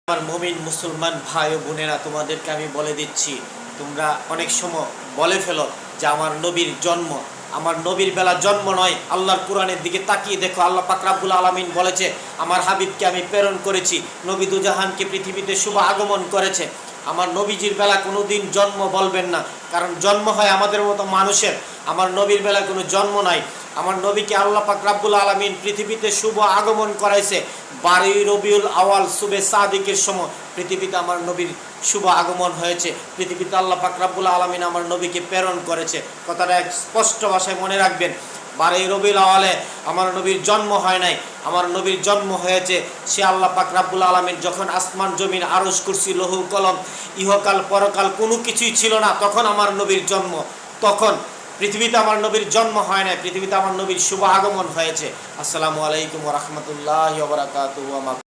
আমার মুমিন মুসলমান ভাই ও বোনেরা, তোমাদেরকে আমি বলে দিচ্ছি, তোমরা অনেক সময় বলে ফেলো যে আমার নবীর জন্ম, আমার নবীর বেলা জন্ম নয়। আল্লাহর কোরআনের দিকে তাকিয়ে দেখো, আল্লাহ পাক রব্বুল আলামিন বলেছে আমার হাবিবকে আমি প্রেরণ করেছি, নবী দুজাহানকে পৃথিবীতে শুভ আগমন করেছে। আমার নবীজির বেলা কোনো দিন জন্ম বলবেন না, কারণ জন্ম হয় আমাদের মতো মানুষের। আমার নবীর বেলা কোনো জন্ম নাই। আমার নবীকে আল্লাহ পাক রব্বুল আলামিন পৃথিবীতে শুভ আগমন করাইছে 12 রবিউল আওয়াল সুবে সাদিকের সময় পৃথিবীতে আমার নবীর শুভ আগমন হয়েছে। পৃথিবীতে আল্লাহ পাক রব্বুল আলামিন আমার নবীকে প্রেরণ করেছে। কথাটা এক স্পষ্ট ভাষায় মনে রাখবেন। 12 রবিউল আওয়ালে আমার নবীর জন্ম হয় নাই, আমার নবীর জন্ম হয়েছে সে আল্লাহ পাক রব্বুল আলামিন যখন আসমান জমিন আরশ কুরসি লৌহ কলম ইহকাল পরকাল কোনো কিছুই ছিল না, তখন আমার নবীর জন্ম। তখন পৃথিবীতে আমার নবীর জন্ম হয় নাই, পৃথিবীতে আমার নবীর শুভ আগমন হয়েছে। আসসালামু আলাইকুম ওয়া রাহমাতুল্লাহি ওয়া বারাকাতুহু।